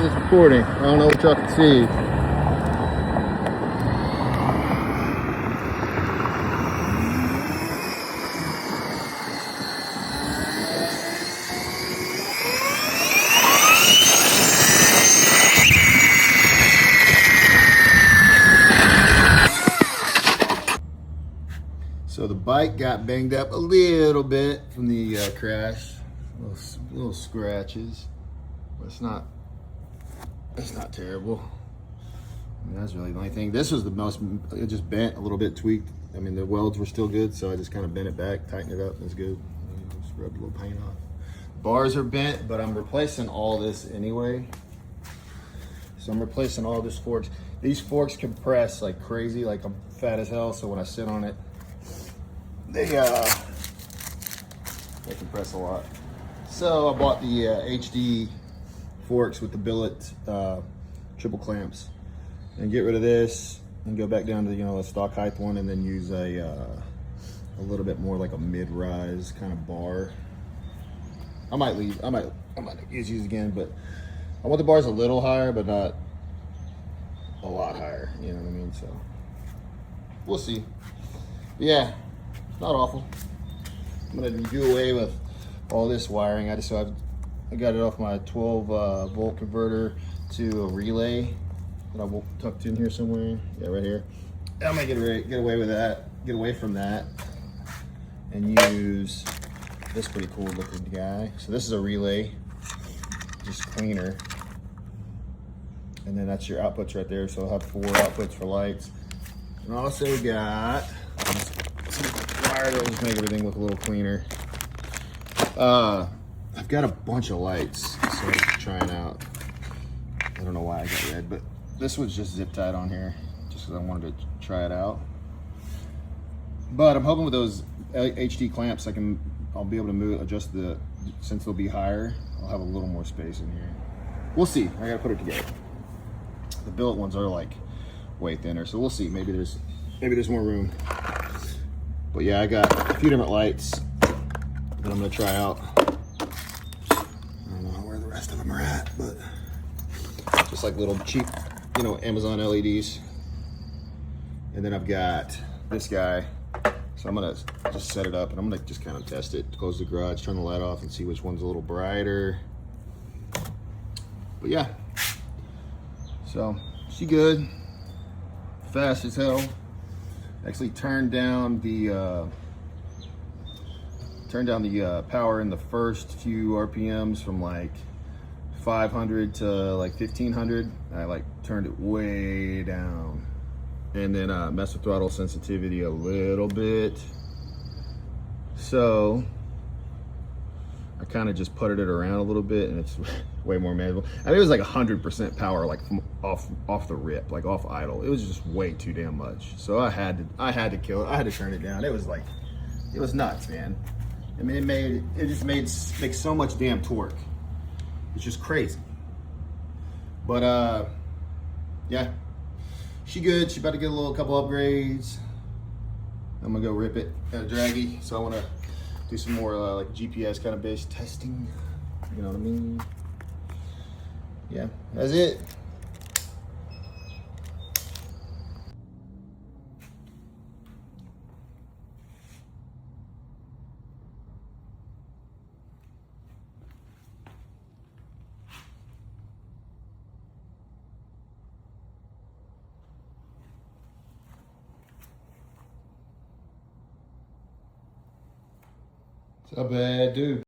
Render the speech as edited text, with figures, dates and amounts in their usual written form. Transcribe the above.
suppose it's recording. I don't know what y'all can see. So the bike got banged up a little bit from the crash, little scratches, but it's not terrible. I mean, that's really the only thing. This was the most, it just bent a little bit, tweaked. I mean, the welds were still good, so I just kind of bent it back, tightened it up, and it's good. Just rubbed a little paint off. Bars are bent, but I'm replacing all this anyway. So I'm replacing all this forks. These forks compress like crazy, like I'm fat as hell, so when I sit on it, they compress a lot. So I bought the HD forks with the billet triple clamps, and get rid of this and go back down to a stock height one, and then use a little bit more like a mid-rise kind of bar. I might use these again, but I want the bars a little higher, but not a lot higher. You know what I mean? So we'll see. But yeah. Not awful. I'm gonna do away with all this wiring. I got it off my 12 volt converter to a relay that I tucked in here somewhere. Yeah, right here. I'm gonna get away with that. Get away from that, and use this pretty cool looking guy. So this is a relay, just cleaner, and then that's your outputs right there. So I'll have 4 outputs for lights, and also got that'll just make everything look a little cleaner. I've got a bunch of lights, so I'm trying out. I don't know why I got red, but this was just zip tied on here, just because I wanted to try it out. But I'm hoping with those HD clamps, I'll be able to adjust since they'll be higher, I'll have a little more space in here. We'll see. I gotta put it together. The billet ones are like way thinner, so we'll see. Maybe there's more room. But yeah, I got a few different lights that I'm gonna try out. I don't know where the rest of them are at, but just like little cheap, Amazon LEDs. And then I've got this guy. So I'm gonna just set it up, and I'm gonna just kind of test it. Close the garage, turn the light off, and see which one's a little brighter. But yeah, so she good, fast as hell. Actually turned down the power in the first few RPMs from like 500 to like 1500. I turned it way down, and then messed with throttle sensitivity a little bit. So I kind of just putted it around a little bit, and it's way more manageable. I mean, it was like 100% power, like from off the rip, like off idle. It was just way too damn much. So I had to kill it. I had to turn it down. It was nuts, man. I mean, it just makes so much damn torque. It's just crazy. But yeah, she good. She about to get a couple upgrades. I'm gonna go rip it. Got a draggy, so I want to do some more like GPS kind of based testing. You know what I mean? Yeah, that's it. It's a bad dude.